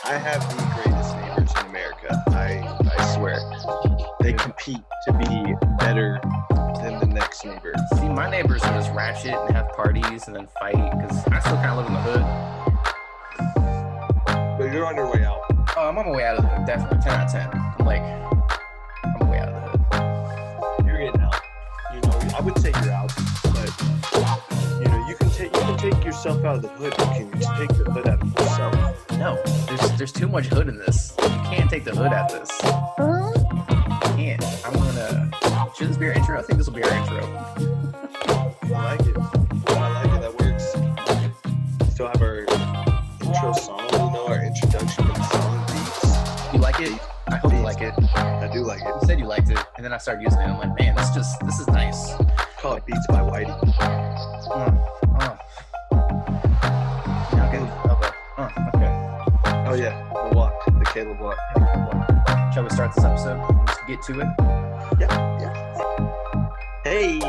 I have the greatest neighbors in America. I swear. They compete to be better than the next neighbor. See, my neighbors are just ratchet and have parties and then fight because I still kind of live in the hood. But you're on your way out. Oh, I'm on my way out of the hood, definitely. 10 out of 10. I'm way out of the hood. You're getting out. You know, I would say you're out, but you know, you can take yourself out of the hood. You can take the hood out of yourself. No, there's too much hood in this. You can't take the hood out of this. You can't. Should this be our intro? I think this will be our intro. I like it. That works. Still have our intro song, our introduction and song beats. You like it? I hope you like it. I do like it. You said you liked it, and then I started using it. I'm like, man, this is nice. Call it Beats by Whitey. Okay. Oh yeah, the walk, the Caleb walk. Shall we start this episode? Just get to it. Yeah. Hey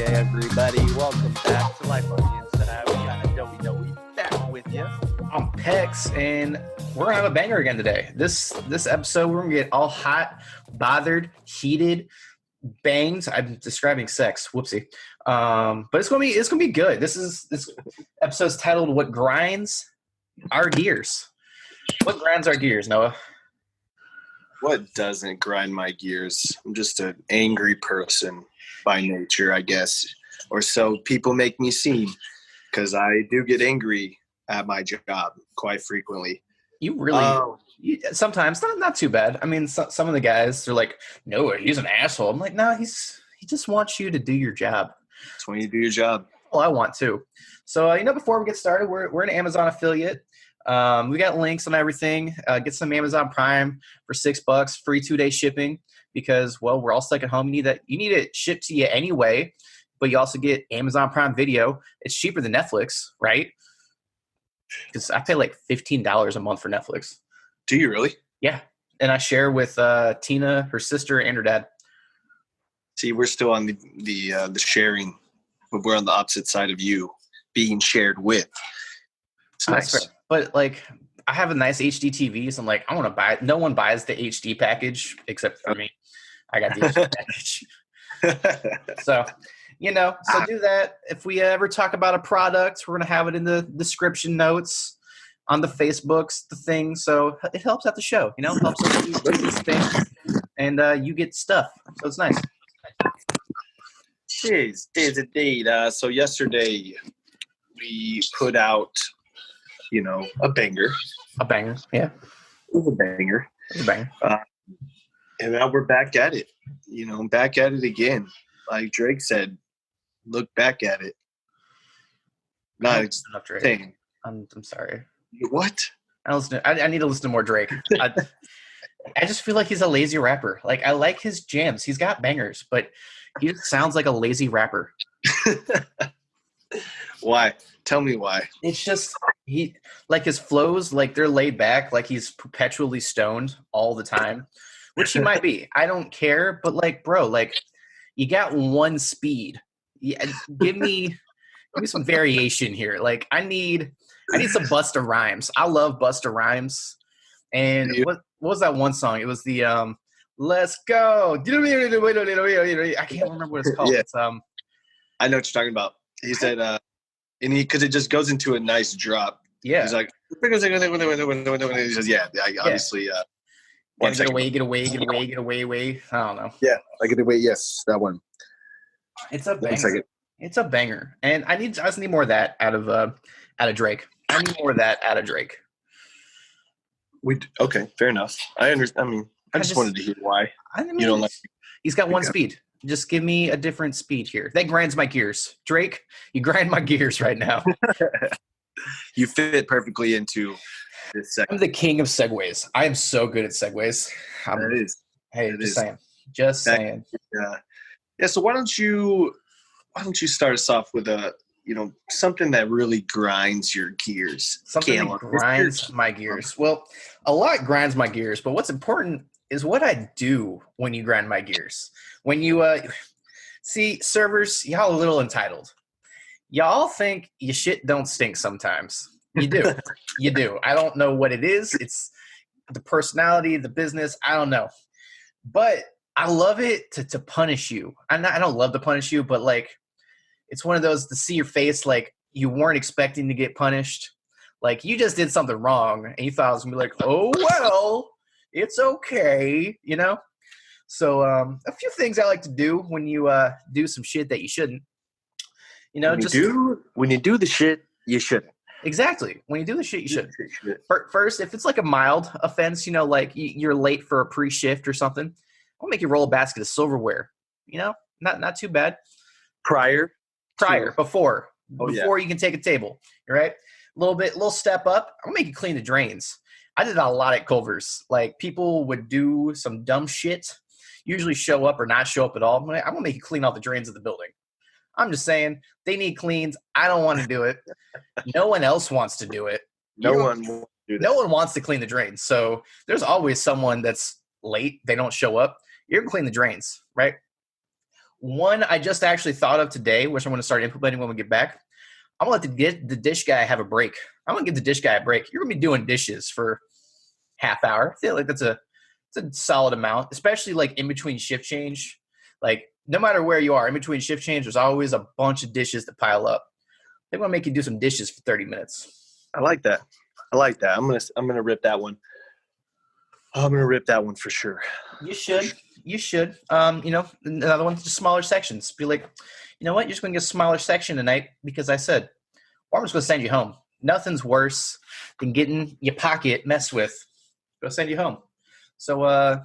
everybody, welcome back to Life on the Inside. We got Doey Noey back with you. I'm Pecs, and we're gonna have a banger again today. This episode, we're gonna get all hot, bothered, heated, banged. I'm describing sex. Whoopsie. But it's gonna be good. This episode's titled "What Grinds Our Gears." What grinds our gears, Noah? What doesn't grind my gears? I'm just an angry person by nature, I guess, or so people make me seem, because I do get angry at my job quite frequently. You really sometimes not too bad. I mean, some of the guys are like, "No, he's an asshole." I'm like, "No, he just wants you to do your job." That's when you do your job. Well, I want to. So, before we get started, we're an Amazon affiliate. We got links on everything. Get some Amazon Prime for $6, free 2-day shipping, because, well, we're all stuck at home. You need it shipped to you anyway, but you also get Amazon Prime Video. It's cheaper than Netflix, right? Because I pay like $15 a month for Netflix. Do you really? Yeah. And I share with Tina, her sister, and her dad. See, we're still on the sharing, but we're on the opposite side of you being shared with. It's nice. But like, I have a nice HD TV, so I'm like, I want to buy it. No one buys the HD package except for me. I got the HD package. So do that. If we ever talk about a product, we're going to have it in the description notes on the Facebooks, the thing. So it helps out the show, helps us do these things, and you get stuff. So it's nice. Cheers indeed. So yesterday we put out, a banger. A banger, yeah. It was a banger. And now we're back at it. Back at it again. Like Drake said, look back at it. Not enough Drake. Saying. I'm sorry. What? I need to listen to more Drake. I just feel like he's a lazy rapper. Like, I like his jams. He's got bangers, but he just sounds like a lazy rapper. Why? Tell me why. It's just his flows, like, they're laid back, like he's perpetually stoned all the time, which he might be. I don't care, but like, bro, like, you got one speed. Yeah, give me some variation here. Like, I need some Busta Rhymes. I love Busta Rhymes. And what was that one song? It was the Let's Go. I can't remember what it's called. Yeah. It's I know what you're talking about. He said because it just goes into a nice drop. Yeah. He's like, he says, yeah, obviously. Get away. I don't know. Yeah, I get away. Yes, that one. It's a banger. It's a banger, and I just need more of that out of Drake. I need more of that out of Drake. Okay, fair enough. I understand. I mean, I just wanted to hear why you don't like. He's got one speed. Just give me a different speed here. That grinds my gears. Drake, you grind my gears right now. You fit perfectly into this segment. I'm the king of segues. I am so good at segues. Just saying. Yeah. So why don't you start us off with something that really grinds your gears? Something that grinds my gears. Well, a lot grinds my gears, but what's important is what I do when you grind my gears. When you see, servers, y'all a little entitled. Y'all think your shit don't stink sometimes. You do. You do. I don't know what it is. It's the personality, the business. I don't know. But I love it to punish you. I don't love to punish you, but like it's one of those to see your face like you weren't expecting to get punished. Like you just did something wrong and you thought it was gonna be like, oh well, it's okay, you know? So a few things I like to do when you do some shit that you shouldn't. You know, when you do the shit, you shouldn't. Exactly. When you do the shit, you should. First, if it's like a mild offense, you know, like you're late for a pre-shift or something, I'll make you roll a basket of silverware. You know, not too bad. Before you can take a table, right? Little step up. I'll make you clean the drains. I did that a lot at Culver's. Like people would do some dumb shit, usually show up or not show up at all. I'm gonna make you clean all the drains of the building. I'm just saying they need cleans. I don't want to do it. No one else wants to do it. No one wants to do that. No one wants to clean the drains. So there's always someone that's late. They don't show up. You're going to clean the drains, right? One I just actually thought of today, which I'm going to start implementing when we get back. I'm going to let the dish guy have a break. I'm going to give the dish guy a break. You're going to be doing dishes for half hour. I feel like it's a solid amount, especially like in between shift change. Like no matter where you are, in between shift change, there's always a bunch of dishes that pile up. They want to make you do some dishes for 30 minutes. I like that. I'm gonna rip that one. I'm gonna rip that one for sure. You should. You know, another one, just smaller sections. Be like, you know what? You're just gonna get a smaller section tonight because I said, or I'm just gonna send you home. Nothing's worse than getting your pocket messed with. Go send you home. So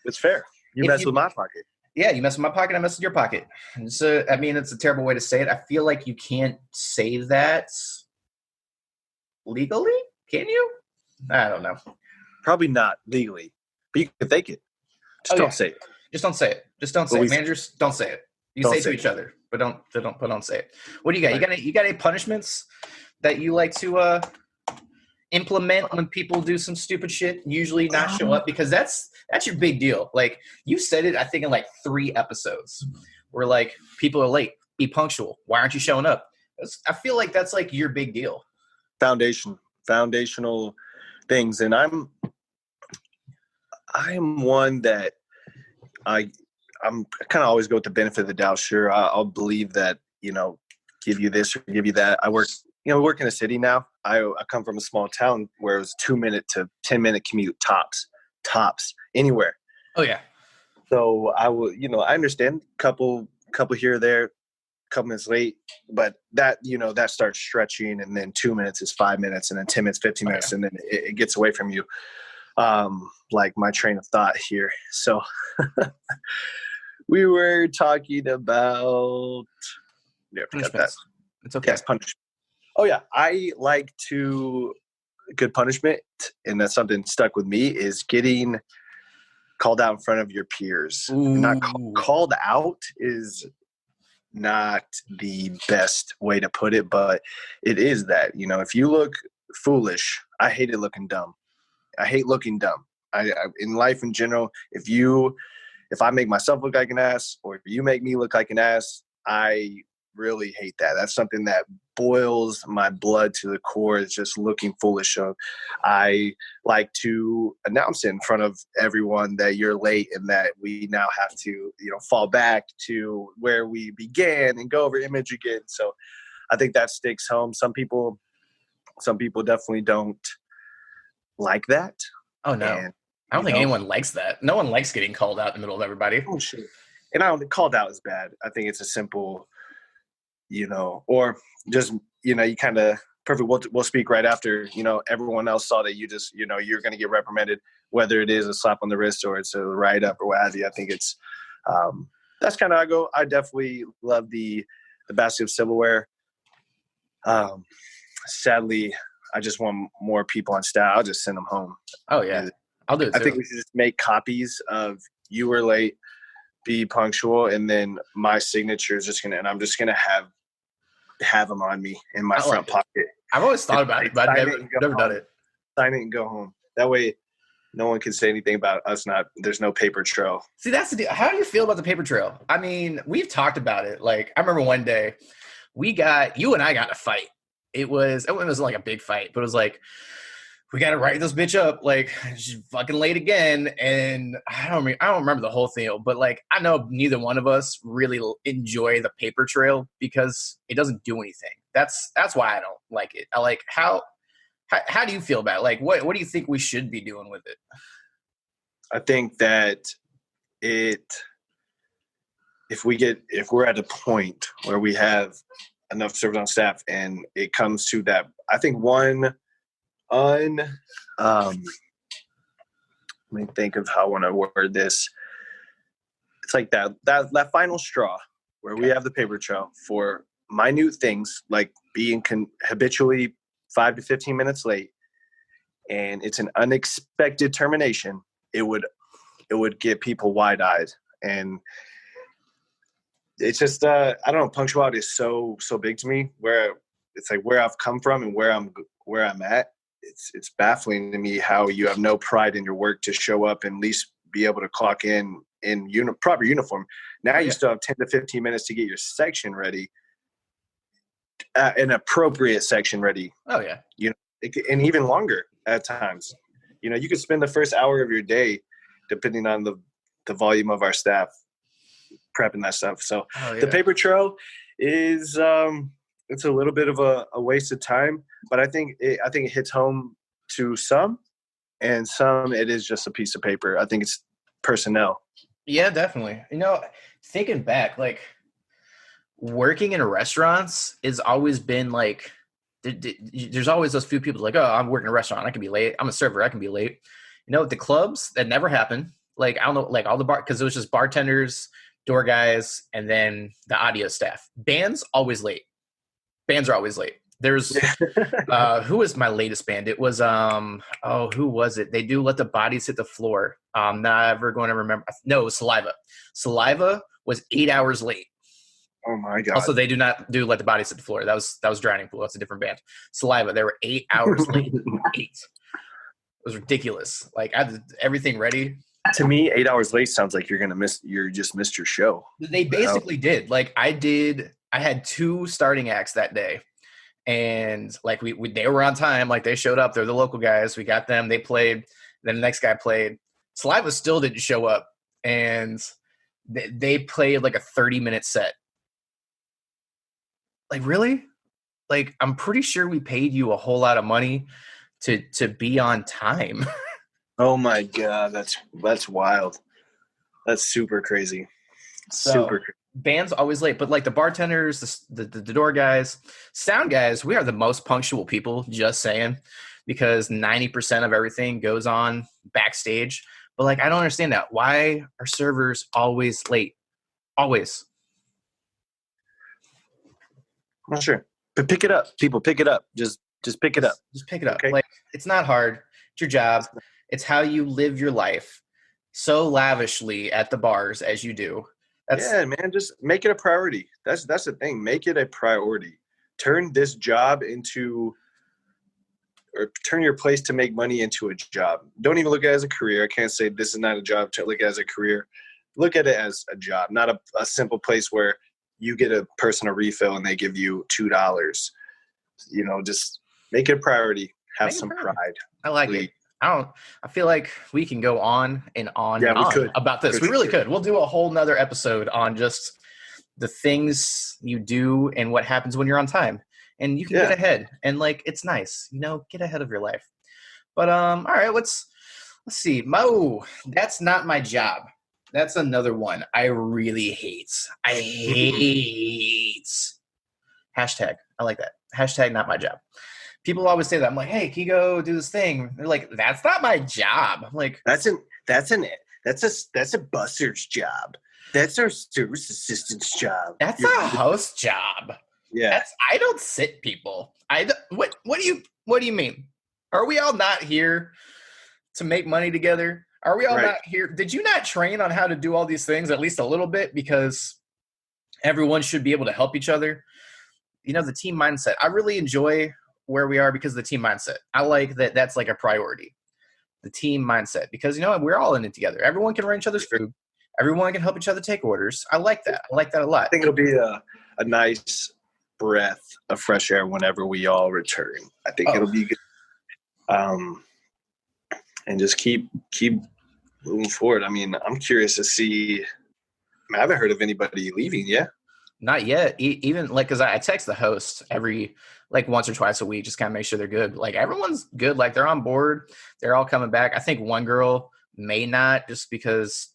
it's fair. You mess with my pocket. Yeah, you mess with my pocket, I mess with your pocket. So, I mean, it's a terrible way to say it. I feel like you can't say that legally. Can you? I don't know. Probably not legally, but you can think it. Don't say it. Just don't say it. Just don't say it. Managers, don't say it. You say it to each other, but don't say it. What do you got? Right. You got any punishments that you like to implement when people do some stupid shit? Usually not show up, because that's your big deal. Like you said it, I think in like 3 episodes, where like people are late. Be punctual. Why aren't you showing up? I feel like that's like your big deal. Foundational things, and I'm one that I'm kind of always go with the benefit of the doubt. Sure, I'll believe that, you know, give you this or give you that. I work in a city now. I come from a small town where it was 2-minute to 10-minute commute tops anywhere. Oh yeah. So I will, you know, I understand couple here or there, couple minutes late, but that, you know, that starts stretching, and then 2 minutes is 5 minutes, and then 10 minutes, 15 minutes, and then it gets away from you. Like my train of thought here. So we were talking about punishments. It's okay. Yes, punishment. Oh yeah, I like good punishment, and that's something stuck with me, is getting called out in front of your peers. Not called out is not the best way to put it, but it is that, you know, if you look foolish, I hate it looking dumb. I hate looking dumb. I in life in general, if I make myself look like an ass, or if you make me look like an ass, I really hate that. That's something that boils my blood to the core, is just looking foolish. So I like to announce it in front of everyone that you're late, and that we now have to, you know, fall back to where we began and go over image again. So I think that sticks home. Some people definitely don't like that. Oh no. And, I don't think anyone likes that. No one likes getting called out in the middle of everybody. Oh shit. And I don't think called out is bad. I think it's a simple, you know, or just, you know, you kind of perfect. We'll speak right after, you know, everyone else saw that you just, you know, you're going to get reprimanded, whether it is a slap on the wrist or it's a write up or what have you. I think it's, that's kind of how I go. I definitely love the basket of silverware. Sadly, I just want more people on staff. I'll just send them home. Oh yeah. I'll do it too. I think we should just make copies of you were late, be punctual, and then my signature is just and I'm just gonna have them on me in my front pocket. I've always thought about it, but I've never done it. Sign it and go home. That way, no one can say anything about us. There's no paper trail. See, that's the deal. How do you feel about the paper trail? I mean, we've talked about it. Like, I remember one day you and I got in a fight. it wasn't like a big fight, but it was like, we got to write this bitch up. Like, she's fucking late again. And I don't remember the whole thing, but like, I know neither one of us really enjoy the paper trail because it doesn't do anything. That's why I don't like it. I like how do you feel about it? Like, what do you think we should be doing with it? I think that if we're at a point where we have enough servers on staff and it comes to that, I think let me think of how I want to word this. It's like that final straw where we have the paper trail for minute things like being habitually 5 to 15 minutes late, and it's an unexpected termination. It would get people wide-eyed, and it's just I don't know. Punctuality is so big to me. Where it's like where I've come from and where I'm at. It's baffling to me how you have no pride in your work to show up and at least be able to clock in proper uniform. Now you still have 10 to 15 minutes to get your section ready, an appropriate section ready. Oh yeah, and even longer at times. You could spend the first hour of your day, depending on the volume of our staff, prepping that stuff. So the paper trail is it's a little bit of a waste of time, but I think it hits home to some, and some it is just a piece of paper. I think it's personnel. Yeah, definitely. Thinking back, like working in restaurants has always been like, there's always those few people like, oh, I'm working in a restaurant, I can be late. I'm a server, I can be late. The clubs, that never happened. Like, I don't know, like all the because it was just bartenders, door guys, and then the audio staff. Bands always late. Bands are always late. There's who was my latest band? It was who was it? They do Let the Bodies Hit the Floor. Not ever going to remember. No, it was Saliva. Saliva was 8 hours late. Oh my god. Also, they do not do Let the Bodies Hit the Floor. That was Drowning Pool. That's a different band. Saliva. They were 8 hours late. 8. It was ridiculous. Like, I had everything ready. To me, 8 hours late sounds like you just missed your show. They basically did. Like, I had 2 starting acts that day, and like they were on time. Like, they showed up. They're the local guys. We got them. They played. Then the next guy played. Saliva still didn't show up, and they played like a 30-minute set. Like, really? Like, I'm pretty sure we paid you a whole lot of money to be on time. Oh my god, that's wild. That's super crazy. Super crazy. Band's always late, but like the bartenders, the door guys, sound guys, we are the most punctual people, just saying, because 90% of everything goes on backstage. But like, I don't understand that. Why are servers always late? Always. I'm not sure. But pick it up. People, pick it up. Just pick it up. Just pick it up. Okay? Like, it's not hard. It's your job. It's how you live your life so lavishly at the bars as you do. Yeah, man, just make it a priority. That's the thing. Make it a priority. Turn this job turn your place to make money into a job. Don't even look at it as a career. I can't say this is not a job to look at as a career. Look at it as a job, not a simple place where you get a personal refill and they give you $2. Just make it a priority. Have some pride. I like it. I feel like we can go on and on and on about this. We really could. We'll do a whole nother episode on just the things you do and what happens when you're on time. And you can get ahead. And like, it's nice, get ahead of your life. But all right, let's see. Mo, that's not my job. That's another one I really hate. I hate. Hashtag. I like that. Hashtag not my job. People always say that. I'm like, hey, can you go do this thing? They're like, that's not my job. I'm like, that's a busser's job. That's our service assistant's job. That's a host job. Yeah. I don't sit people. What do you mean? Are we all not here to make money together? Are we all not here? Did you not train on how to do all these things at least a little bit? Because everyone should be able to help each other. The team mindset. I really enjoy where we are because of the team mindset. I like that. That's like a priority. The team mindset, because we're all in it together. Everyone can run each other's food. Everyone can help each other take orders. I like that. I like that a lot. I think it'll be a nice breath of fresh air whenever we all return. I think it'll be good. And just keep moving forward. I mean, I'm curious to see. I haven't heard of anybody leaving yet. Not yet. Even like, because I text the host every like once or twice a week, just kind of make sure they're good. Like everyone's good. Like they're on board. They're all coming back. I think one girl may not, just because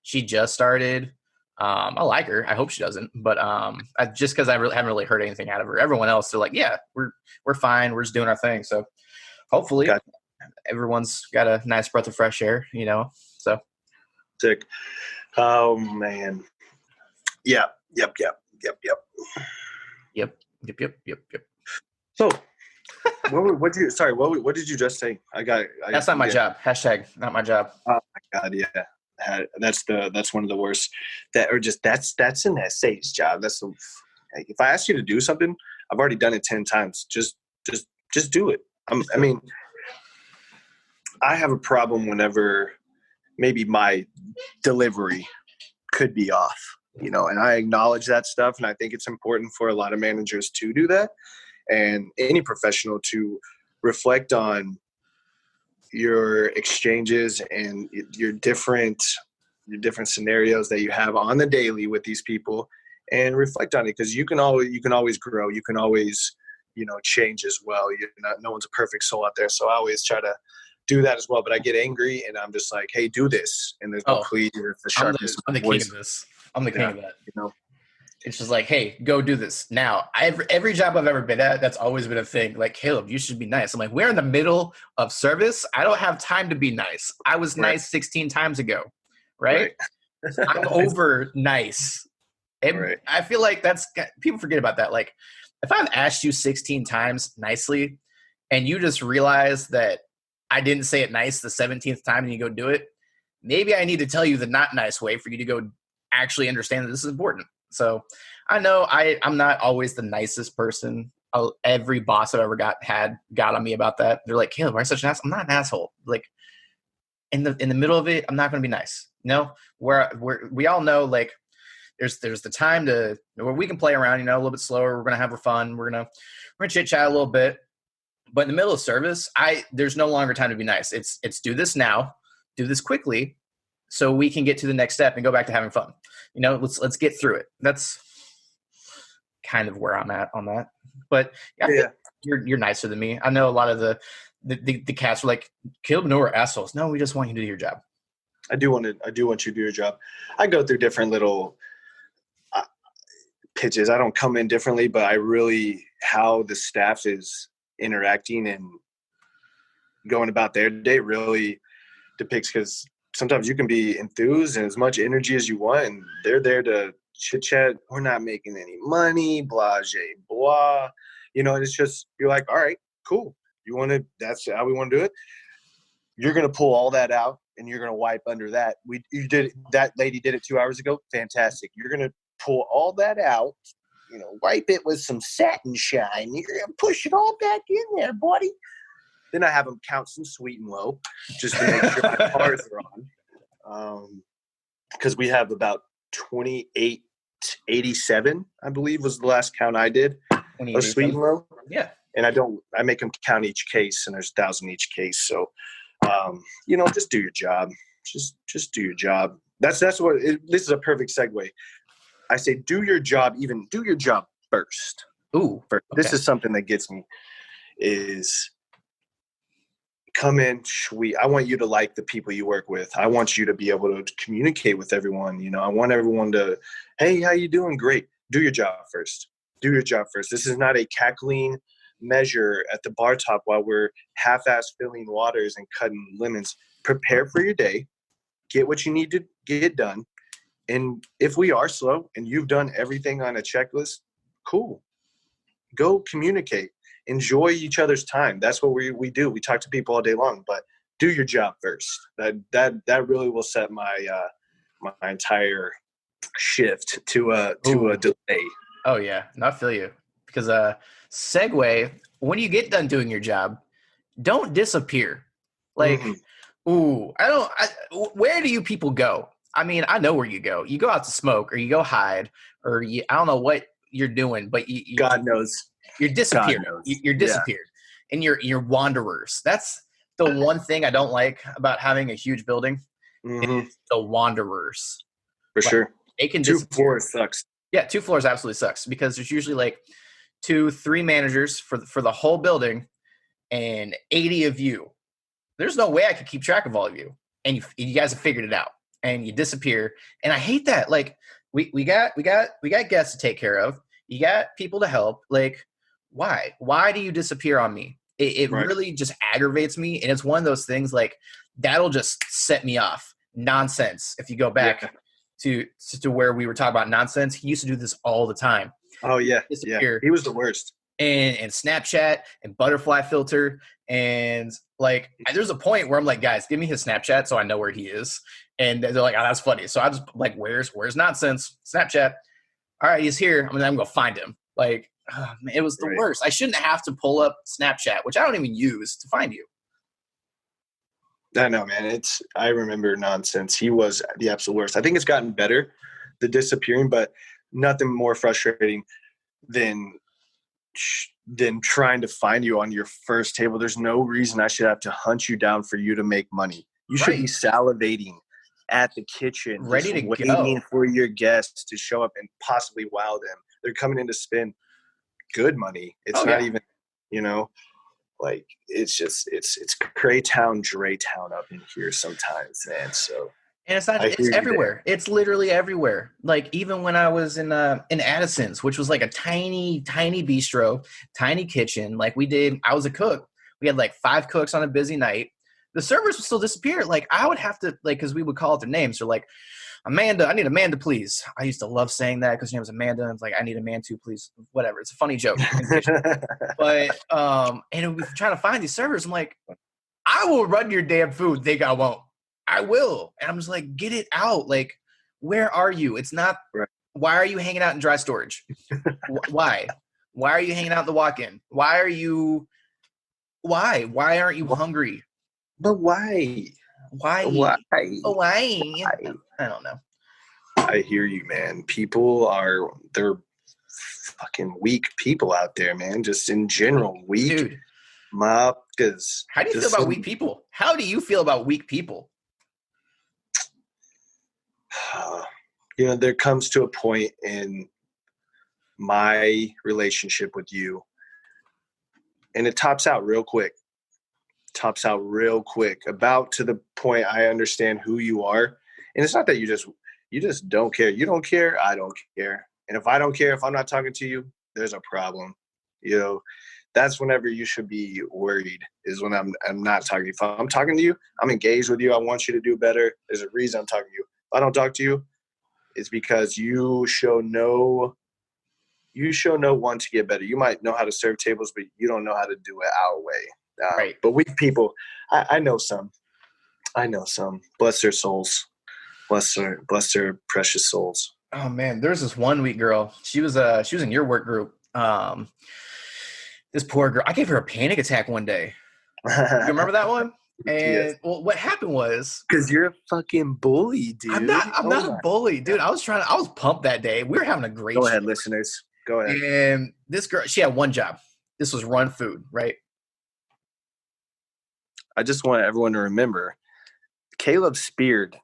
she just started. I like her. I hope she doesn't. But just because haven't really heard anything out of her. Everyone else, they're like, yeah, we're fine. We're just doing our thing. So hopefully everyone's got a nice breath of fresh air. So sick. Oh man. Yeah. Yep. So, what did you just say? That's not my job. Hashtag not my job. Oh my God, yeah. That's one of the worst. That's an SA's job. Like, if I ask you to do something, I've already done it 10 times. Just do it. I mean, I have a problem whenever maybe my delivery could be off. And I acknowledge that stuff, and I think it's important for a lot of managers to do that, and any professional to reflect on your exchanges and your different scenarios that you have on the daily with these people, and reflect on it, because you can always grow, you can always change as well. No one's a perfect soul out there, so I always try to do that as well. But I get angry, and I'm just like, hey, do this, and there's no plea, the sharpness. I'm the king of this. I'm the king of that. It's just like, hey, go do this now. Every job I've ever been at, that's always been a thing. Like, Caleb, you should be nice. I'm like, we're in the middle of service. I don't have time to be nice. I was nice 16 times ago, right? I'm over nice. I feel like people forget about that. Like, if I've asked you 16 times nicely, and you just realize that I didn't say it nice the 17th time, and you go do it, maybe I need to tell you the not nice way for you to go actually understand that this is important. So I know I'm not always the nicest person. Every boss I've ever got on me about that. They're like, Caleb, why are you such an asshole? I'm not an asshole. Like in the middle of it, I'm not going to be nice. We all know, like, there's the time where we can play around, a little bit slower. We're going to have fun. We're going to chit chat a little bit, but in the middle of service, there's no longer time to be nice. It's do this now, do this quickly, so we can get to the next step and go back to having fun. Let's get through it. That's kind of where I'm at on that. But I think you're nicer than me. I know a lot of the cats are like, Caleb, no, we're assholes. No, we just want you to do your job. I do want you to do your job. I go through different little pitches. I don't come in differently, but how the staff is interacting and going about their day really depicts, because sometimes you can be enthused and as much energy as you want, and they're there to chit chat. We're not making any money, blah, blah. And it's just, you're like, all right, cool. That's how we want to do it. You're going to pull all that out, and you're going to wipe under that. That lady did it 2 hours ago. Fantastic. You're going to pull all that out, wipe it with some satin shine. You're going to push it all back in there, buddy. Then I have them count some sweet and low, just to make sure my cars are on. Because we have about 2887, I believe, was the last count I did of sweet and low. Yeah. And I make them count each case, and there's 1,000 each case. So, just do your job. Just do your job. This is a perfect segue. I say, do your job first. Ooh. First. Okay. This is something that gets me is come in, sweet. I want you to like the people you work with. I want you to be able to communicate with everyone. I want everyone to, hey, how you doing? Great. Do your job first. Do your job first. This is not a cackling measure at the bar top while we're half-ass filling waters and cutting lemons. Prepare for your day. Get what you need to get done. And if we are slow and you've done everything on a checklist, cool. Go communicate. Enjoy each other's time. That's what we do. We talk to people all day long, but do your job first. That really will set my my entire shift to a delay. Oh yeah, I feel you. Because segue, when you get done doing your job, don't disappear. Like, where do you people go? I mean, I know where you go. You go out to smoke, or you go hide, or I don't know what you're doing, but God knows. You're disappeared. God knows. You're disappeared, and you're wanderers. That's the one thing I don't like about having a huge building. Mm-hmm. Is the wanderers. For sure. They can 2 disappear. floors sucks. Yeah, 2 floors absolutely sucks because there's usually like 2-3 managers for the whole building and 80 of you. There's no way I could keep track of all of you, and you guys have figured it out, and you disappear, and I hate that. Like we got guests to take care of. You got people to help. Like why do you disappear on me? It Right. really just aggravates me, and it's one of those things like that'll just set me off. Nonsense. If you go back to where we were talking about nonsense, he used to do this all the time. Oh yeah, Disappear. He was the worst. And Snapchat and butterfly filter, and like there's a point where I'm like, guys, give me his Snapchat so I know where he is. And they're like, oh, that's funny. So I just like, where's nonsense? Snapchat. All right, he's here. I'm gonna go find him. Like, oh, man, it was the worst. I shouldn't have to pull up Snapchat, which I don't even use, to find you. I know, man. I remember nonsense. He was the absolute worst. I think it's gotten better, the disappearing, but nothing more frustrating than trying to find you on your first table. There's no reason I should have to hunt you down for you to make money. You should be salivating at the kitchen, ready to waiting for your guests to show up and possibly wow them. They're coming in to spend good money. It's not even, like it's Craytown, Draytown up in here sometimes, man. So. And it's not. It's everywhere. It's literally everywhere. Like even when I was in Addison's, which was like a tiny bistro, tiny kitchen. Like I was a cook. We had like 5 cooks on a busy night. The servers would still disappear. Like I would have to because we would call out their names. They're like, Amanda, I need Amanda, please. I used to love saying that because her name was Amanda. And it's like, I need a man too, please. Whatever. It's a funny joke. But and we're trying to find these servers. I'm like, I will run your damn food. Think I won't. I will. And I'm just like, get it out. Like, where are you? It's not, why are you hanging out in dry storage? Why? Why are you hanging out in the walk-in? Why aren't you hungry? But why? Why? I don't know. I hear you, man. They're fucking weak people out there, man. Just in general, weak. Dude. How do you feel about weak people? How do you feel about weak people? There comes to a point in my relationship with you, and it tops out real quick. About to the point I understand who you are. And it's not that you just don't care. You don't care, I don't care. And if I don't care, if I'm not talking to you, there's a problem. That's whenever you should be worried, is when I'm not talking to you. If I'm talking to you, I'm engaged with you. I want you to do better. There's a reason I'm talking to you. If I don't talk to you, it's because you show no want to get better. You might know how to serve tables, but you don't know how to do it our way. Right. But weak people, I know some. Bless their souls. Bless their precious souls. Oh man, there's this one weak girl. She was in your work group. This poor girl, I gave her a panic attack one day. You remember that one? And yes. Well, what happened was, because you're a fucking bully, dude. I'm not a bully, dude. I was pumped that day. We were having a great Go ahead, listeners. Go ahead. And this girl, she had one job. This was run food, right? I just want everyone to remember, Caleb speared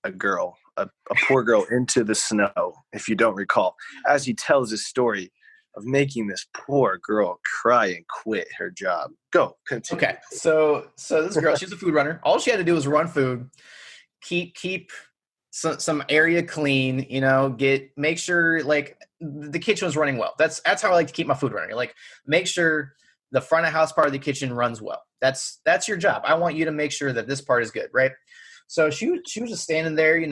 a girl, a poor girl, into the snow, if you don't recall, as he tells his story of making this poor girl cry and quit her job. Go, continue. Okay, so this girl, she's a food runner. All she had to do was run food, keep some area clean, make sure like the kitchen was running well. That's how I like to keep my food running. Like make sure the front of house part of the kitchen runs well. That's your job. I want you to make sure that this part is good, right? So she was just standing there,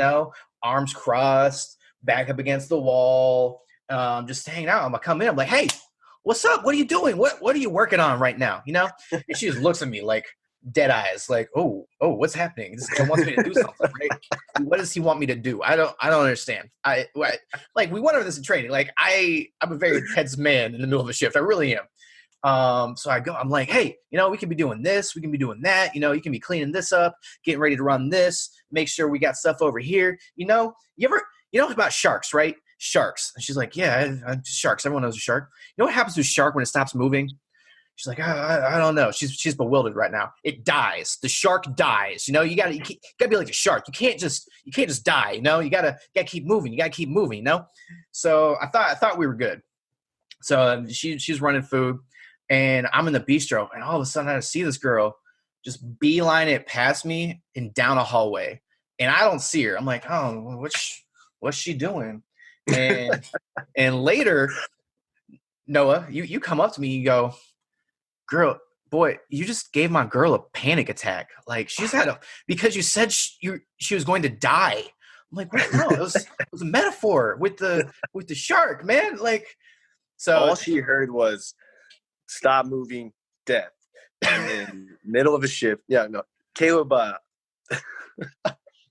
arms crossed, back up against the wall, just hanging out. I'm gonna come in. I'm like, hey, what's up? What are you doing? What are you working on right now? And she just looks at me like dead eyes, like, oh, what's happening? This guy wants me to do something, right? What does he want me to do? I don't understand. We went over this in training. Like I'm a very tense man in the middle of a shift. I really am. So I'm like, hey, we can be doing this, we can be doing that, you can be cleaning this up, getting ready to run this, make sure we got stuff over here. You know about sharks, right? sharks. And she's like, yeah, sharks. Everyone knows a shark. You know what happens to a shark when it stops moving? She's like, I don't know. She's bewildered right now. It dies. The shark dies. You know, you gotta be like a shark. You can't just die. You know, you gotta keep moving. You gotta keep moving. You know. So I thought we were good. So she's running food, and I'm in the bistro, and all of a sudden I see this girl just beeline it past me and down a hallway, and I don't see her. I'm like, oh, what's she doing? And and later, Noah, you come up to me, you go, girl, boy, you just gave my girl a panic attack. Like she's had because you said she was going to die. I'm like, what? No, it was a metaphor with the shark, man. Like, so all she heard was stop moving, death. And then middle of a shift. Yeah, no. Caleb,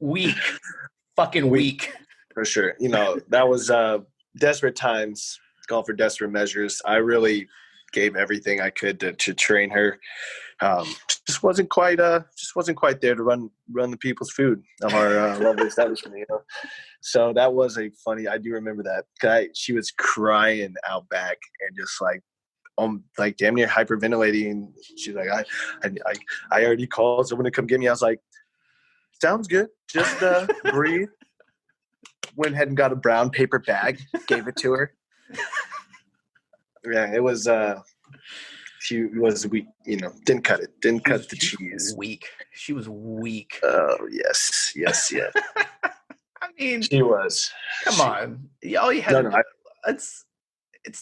weak, fucking weak. For sure. You know, that was desperate times, call for desperate measures. I really gave everything I could to train her. Just wasn't quite there to run the people's food of our lovely establishment, you know. So that was I do remember that. She was crying out back and just like damn near hyperventilating. She's like, I already called someone to come get me. I was like, sounds good. Just breathe. Went ahead and got a brown paper bag, gave it to her. Yeah, it was. She was weak. You know, didn't cut the cheese. Weak. She was weak. Oh yes. I mean, she was. Come on, all you had. It's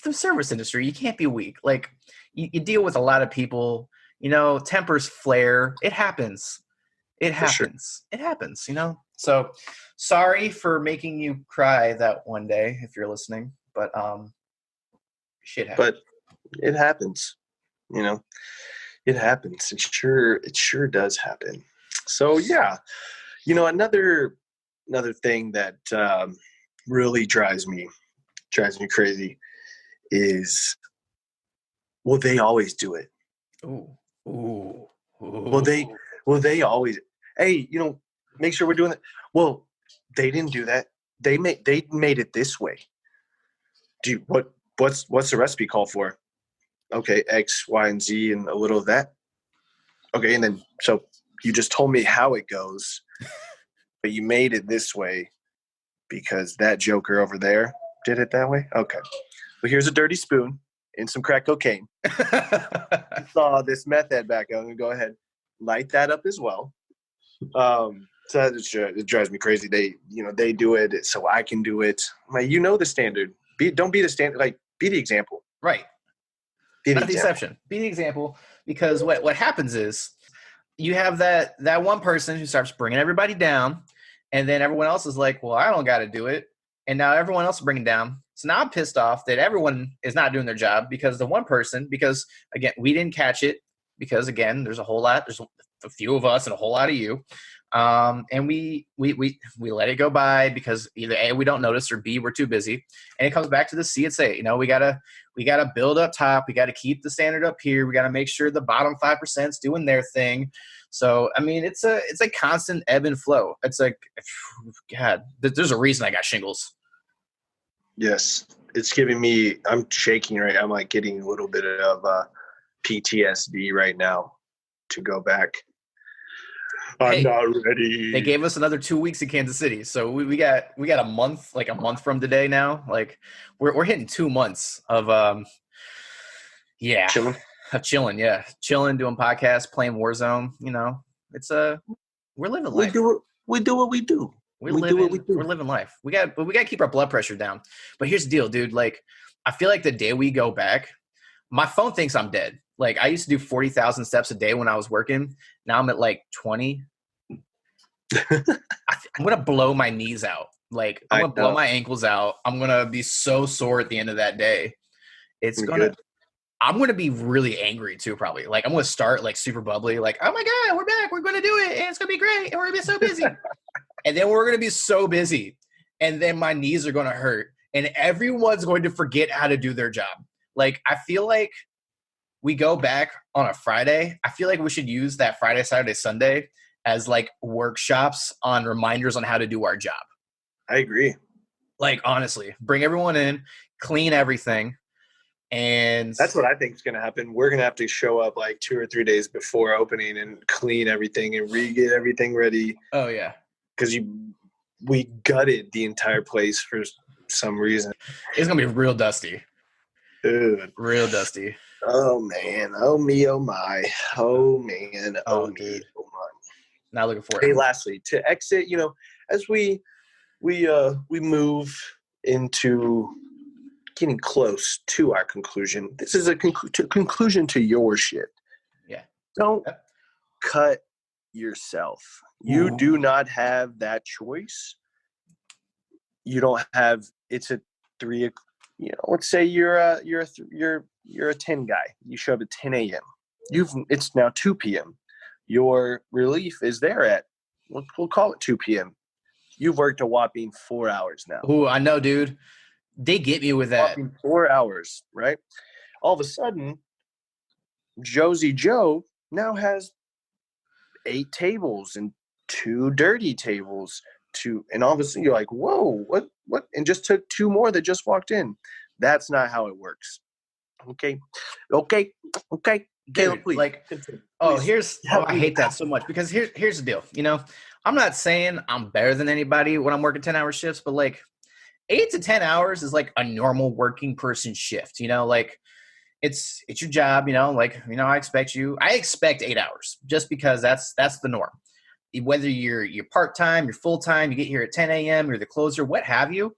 the service industry. You can't be weak. Like you deal with a lot of people. You know, tempers flare. It happens. It happens. Sure. It happens. You know. So sorry for making you cry that one day if you're listening, but shit happens. But it happens. You know, it happens. It sure does happen. So yeah, you know, another thing that really drives me crazy is, well, they always do it. Ooh. Well, they always. Hey, you know, make sure we're doing it. Well, they didn't do that. They made it this way. What's the recipe call for? Okay, X, Y, and Z, and a little of that. Okay, and then so you just told me how it goes, but you made it this way because that joker over there did it that way. Okay, well, here's a dirty spoon and some crack cocaine. I saw this meth head back. I'm gonna go ahead, light that up as well. So it drives me crazy. They do it, so I can do it. Like, you know the standard. Don't be the standard. Like, be the example. Right. Not the exception. Be the example, because what happens is you have that one person who starts bringing everybody down, and then everyone else is like, well, I don't got to do it. And now everyone else is bringing down. So now I'm pissed off that everyone is not doing their job because the one person, because again, we didn't catch it because again, there's a few of us and a whole lot of you. And we let it go by because either A, we don't notice, or B, we're too busy. And it comes back to the CSA. You know, we gotta build up top. We gotta keep the standard up here. We gotta make sure the bottom 5% is doing their thing. So I mean, it's a constant ebb and flow. It's like, God, there's a reason I got shingles. Yes, it's giving me. I'm shaking right. I'm like getting a little bit of PTSD right now to go back. I'm not ready. They gave us another 2 weeks in Kansas City, so we got a month, like a month from today now. Like we're hitting 2 months of chilling, doing podcasts, playing Warzone. You know, it's we're living life. We do what we do. We're living life. We got to keep our blood pressure down. But here's the deal, dude. Like, I feel like the day we go back, my phone thinks I'm dead. Like, I used to do 40,000 steps a day when I was working. Now I'm at like 20. I'm going to blow my knees out. Like, I'm going to blow my ankles out. I'm going to be so sore at the end of that day. I'm going to be really angry too, probably. Like, I'm going to start like super bubbly. Like, oh my God, we're back. We're going to do it. And it's going to be great. And we're going to be so busy. And then we're going to be so busy. And then my knees are going to hurt. And everyone's going to forget how to do their job. Like, I feel like we go back on a Friday. I feel like we should use that Friday, Saturday, Sunday as like workshops on reminders on how to do our job. I agree. Like, honestly, bring everyone in, clean everything. And that's what I think is going to happen. We're going to have to show up like 2 or 3 days before opening and clean everything and get everything ready. Oh yeah, because we gutted the entire place for some reason. It's gonna be real dusty. Dude. Real dusty. Oh man. Oh me. Oh my. Oh man. Oh me. Dude. Oh my. Not looking forward. Hey, lastly, to exit, as we move into getting close to our conclusion. This is a conclusion to your shit. Yeah. Don't cut yourself. You do not have that choice. You don't have. It's a 3. Let's say you're a 10 guy. You show up at 10 a.m. It's now 2 p.m. Your relief is there at we'll call it 2 p.m. You've worked a whopping 4 hours now. Ooh, I know, dude. They get me with that. 4 hours, right? All of a sudden, Josie Joe now has 8 tables and 2 dirty tables. And all of a sudden you're like, whoa, what? And just took 2 more that just walked in. That's not how it works. Okay. Caleb, please. Like, I hate that so much because here's the deal. I'm not saying I'm better than anybody when I'm working 10-hour shifts, but like 8 to 10 hours is like a normal working person shift. Like it's your job. I expect 8 hours just because that's the norm. Whether you're part-time, you're full-time, you get here at 10 a.m., you're the closer, what have you.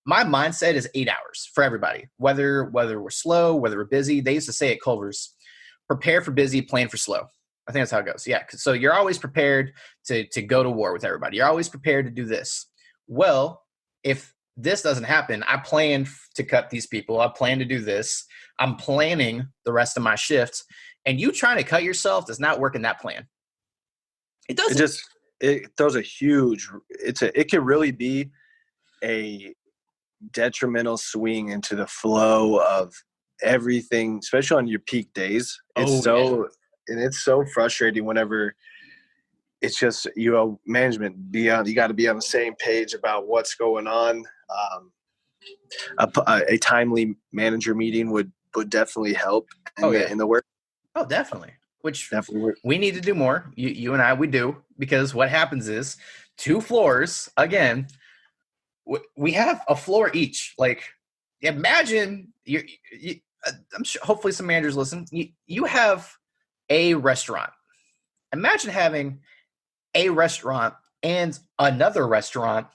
My mindset is 8 hours for everybody, whether we're slow, whether we're busy. They used to say at Culver's, prepare for busy, plan for slow. I think that's how it goes. Yeah. So you're always prepared to go to war with everybody. You're always prepared to do this. Well, if this doesn't happen, I plan to cut these people. I plan to do this. I'm planning the rest of my shifts. And you trying to cut yourself does not work in that plan. It doesn't. It throws a huge – it can really be a detrimental swing into the flow of everything, especially on your peak days. And it's so frustrating whenever it's just, management you got to be on the same page about what's going on. A timely manager meeting would definitely help in the work. Oh, definitely. Which definitely we need to do more. You and I, we do, because what happens is 2 floors, again, we have a floor each. Like, imagine I'm sure hopefully some managers listen. You have a restaurant. Imagine having a restaurant and another restaurant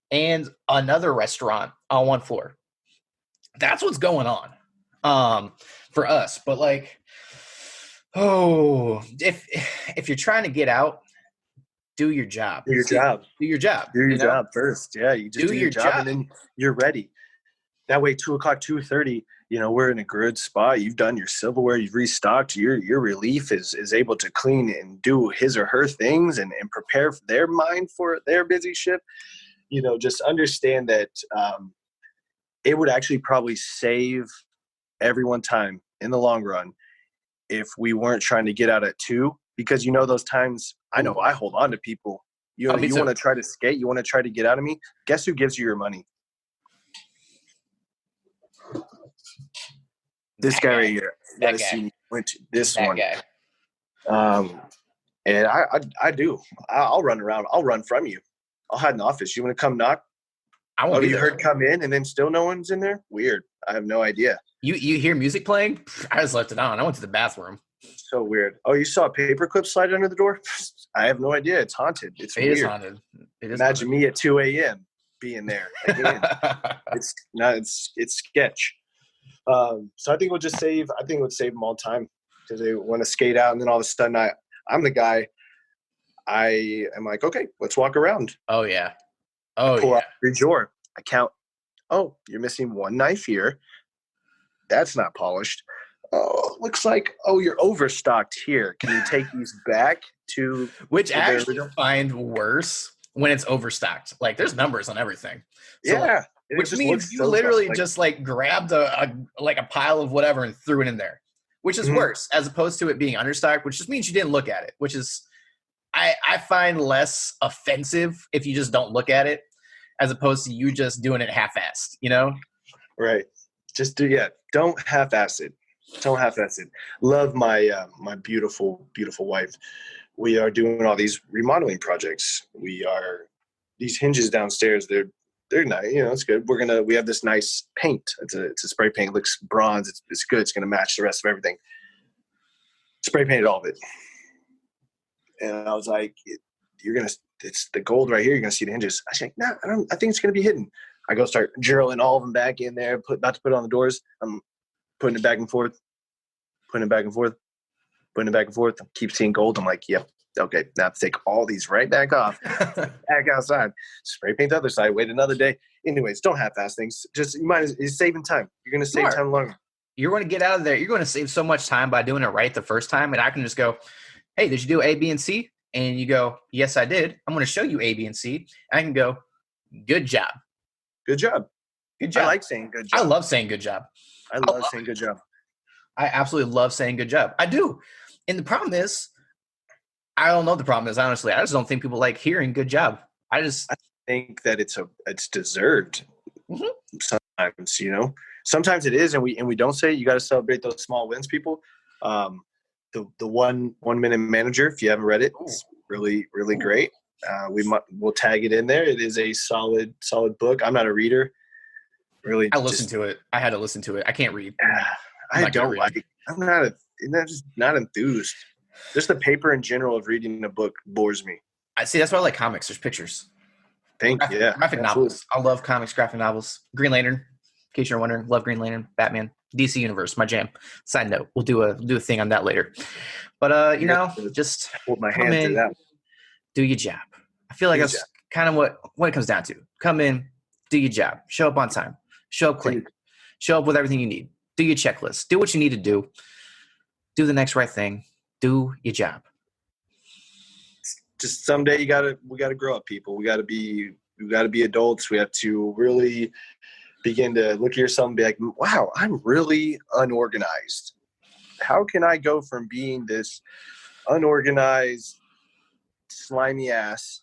and another restaurant on one floor. That's what's going on for us. But like, if you're trying to get out, do your job. Do your job. Do your job. Do your job first. Yeah, you just do your job and then you're ready. That way, 2 o'clock, 2:30, we're in a good spot. You've done your silverware. You've restocked. Your relief is able to clean and do his or her things and prepare their mind for their busy shift. Just understand that it would actually probably save everyone time in the long run if we weren't trying to get out at 2, because those times I know I hold on to people. You want to try to skate, you want to try to get out of me. Guess who gives you your money? This guy right here. That guy. This that one. Guy. And I do. I'll run around. I'll run from you. I'll hide in the office. You want to come knock? I won't be you there. heard come in and then still no one's in there? Weird. I have no idea. You hear music playing? I just left it on. I went to the bathroom. So weird. Oh, you saw a paperclip slide under the door? I have no idea. It's haunted. It weird. Is haunted. Imagine me at 2 a.m. being there. Again. It's sketch. So I think we'll just save. I think it would save them all time because they want to skate out, and then all of a sudden, I'm the guy. I am like, okay, let's walk around. Oh yeah. I pull out your drawer. I count. Oh, you're missing 1 knife here. That's not polished. Oh, looks like you're overstocked here. Can you take these back to which actually I find worse when it's overstocked. Like there's numbers on everything. So, yeah. Which means you literally just grabbed a pile of whatever and threw it in there, which is worse as opposed to it being understocked, which just means you didn't look at it, which is I find less offensive if you just don't look at it. as opposed to you just doing it half-assed, you know? Right. Just don't half-ass it. Don't half-ass it. Love my my beautiful, beautiful wife. We are doing all these remodeling projects. These hinges downstairs, they're nice, it's good. We have this nice paint. It's a spray paint. It looks bronze. It's good. It's gonna match the rest of everything. Spray painted all of it. And I was like, it's the gold right here. You're gonna see the hinges. I was like, no, I think it's gonna be hidden. I go start drilling all of them back in there, about to put it on the doors. I'm putting it back and forth, putting it back and forth, putting it back and forth. I keep seeing gold. I'm like, yep, okay, now I have to take all these right back off, back outside, spray paint the other side, wait another day. Anyways, don't half-ass things. Just it's saving time. You're going to save time longer. You're going to get out of there. You're going to save so much time by doing it right the first time. And I can just go, hey, did you do A, B, and C? And you go, yes, I did. I'm going to show you A, B, and C. And I can go, good job. Good job. Good job. I like saying good job. I love saying good job. I love saying good job. I absolutely love saying good job. I do. And the problem is, I don't know what the problem is, honestly. I just don't think people like hearing good job. I think that it's deserved sometimes, Sometimes it is, and we don't say it. You got to celebrate those small wins, people. The 1 minute manager, if you haven't read it, it's really, really great. We'll tag it in there. It is a solid book. I'm not a reader. Really, I listened to it. I had to listen to it. I can't read. I don't like it. I'm just not enthused. Just the paper in general of reading a book bores me. I see. That's why I like comics. There's pictures. Graphic novels. I love comics, graphic novels. Green Lantern. In case you're wondering, love Green Lantern. Batman. DC Universe, my jam. Side note, we'll do a thing on that later. But just hold my hand through that. Do your job. I feel like that's kind of what it comes down to. Come in, do your job. Show up on time. Show up clean. Show up with everything you need. Do your checklist. Do what you need to do. Do the next right thing. Do your job. Just someday we gotta grow up, people. We gotta be adults. We have to really begin to look at yourself and be like, wow, I'm really unorganized. How can I go from being this unorganized, slimy ass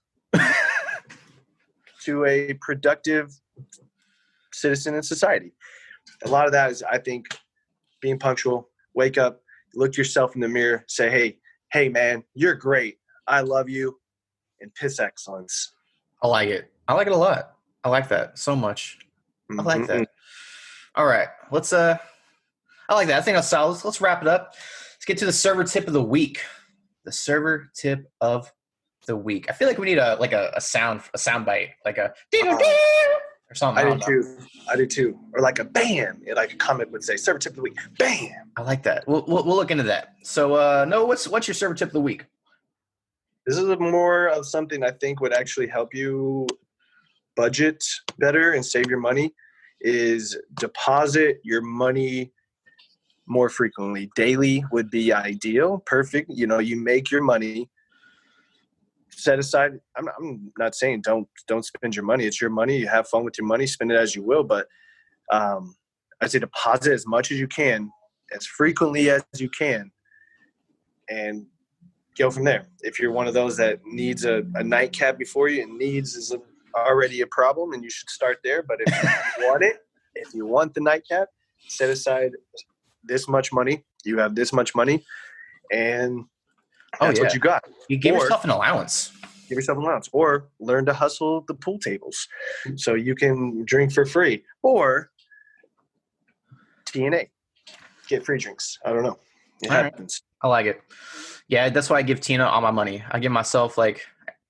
to a productive citizen in society? A lot of that is, I think, being punctual. Wake up, look yourself in the mirror, say, hey, man, you're great. I love you, and piss excellence. I like it. I like it a lot. I like that so much. I like that. All right. I like that. I think that's solid. Let's wrap it up. Let's get to the server tip of the week. The server tip of the week. I feel like we need a sound bite, like a or something. I do too. Or like a bam, like a comic would say, server tip of the week. Bam. I like that. We'll look into that. So Noah, what's your server tip of the week? This is more of something I think would actually help you budget better and save your money, is deposit your money more frequently. Daily would be ideal. Perfect. You make your money, set aside. I'm not saying don't spend your money. It's your money. You have fun with your money. Spend it as you will. But I say deposit as much as you can, as frequently as you can, and go from there. If you're one of those that needs a nightcap before you, and needs is already a problem, and you should start there. But if you want the nightcap, set aside this much money. You have this much money, and that's what you got. You give yourself an allowance. Give yourself an allowance, or learn to hustle the pool tables so you can drink for free, or TNA, get free drinks. I don't know. It happens. Right. I like it. Yeah, that's why I give Tina all my money. I give myself like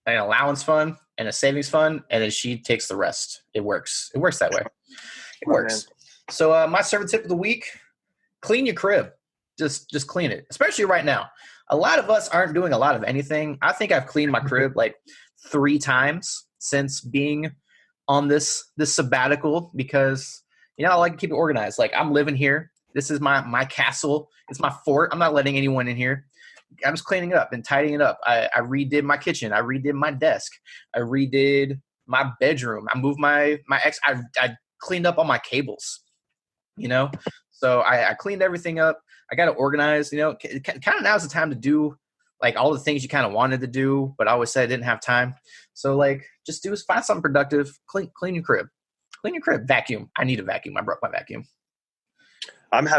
an allowance fund and a savings fund, and then she takes the rest. It works. It works that way. It works. Man. So my server tip of the week: clean your crib. Just clean it, especially right now. A lot of us aren't doing a lot of anything. I think I've cleaned my crib like 3 times since being on this sabbatical, because I like to keep it organized. Like, I'm living here. This is my castle. It's my fort. I'm not letting anyone in here. I'm just cleaning it up and tidying it up. I redid my kitchen. I redid my desk. I redid my bedroom. I moved my I cleaned up all my cables, So I cleaned everything up. I got it organized, kind of now's the time to do like all the things you kind of wanted to do, but I always said I didn't have time. So like, just find something productive. Clean your crib. Clean your crib. Vacuum. I need a vacuum. I broke my vacuum. I'm not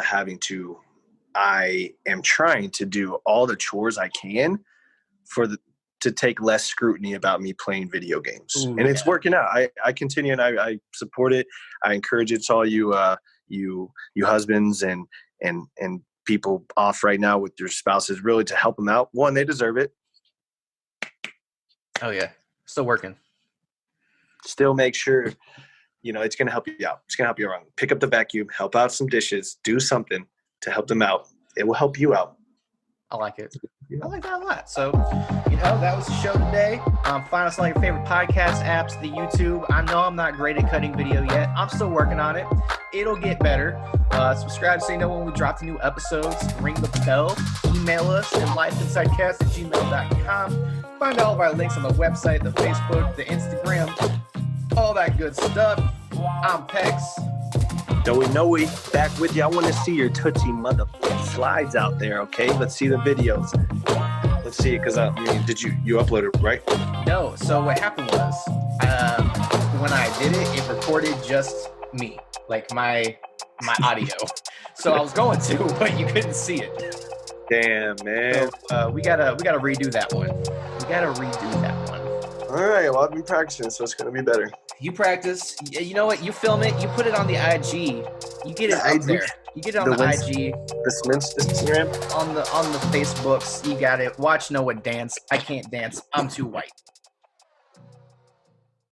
having to. I am trying to do all the chores I can to take less scrutiny about me playing video games. Ooh, and it's working out. I continue, and I support it. I encourage it to all you husbands and people off right now with your spouses, really to help them out. One, they deserve it. Oh yeah. Still working. Still make sure, it's going to help you out. It's going to help you around. Pick up the vacuum, help out some dishes, do something to help them out. It will help you out. I like it. I like that a lot. So, that was the show today. Find us on your favorite podcast apps, the YouTube. I know I'm not great at cutting video yet. I'm still working on it. It'll get better. Subscribe so you know when we drop the new episodes. Ring the bell. Email us at lifeinsidecast@gmail.com. Find all of our links on the website, the Facebook, the Instagram, all that good stuff. I'm Pecs. Doey Noey, back with you. I want to see your Tootsie motherfucking slides out there, okay? Let's see the videos. Let's see it, because did you upload it, right? No. So what happened was, when I did it, it recorded just me, like my audio. So I was going to, but you couldn't see it. Damn, man. So, we gotta redo that one. All right, well, I've been practicing, so it's going to be better. You practice. You know what? You film it. You put it on the IG. You get it up there. You get it on the IG. The Instagram? On the Facebooks. You got it. Watch Noah dance. I can't dance. I'm too white.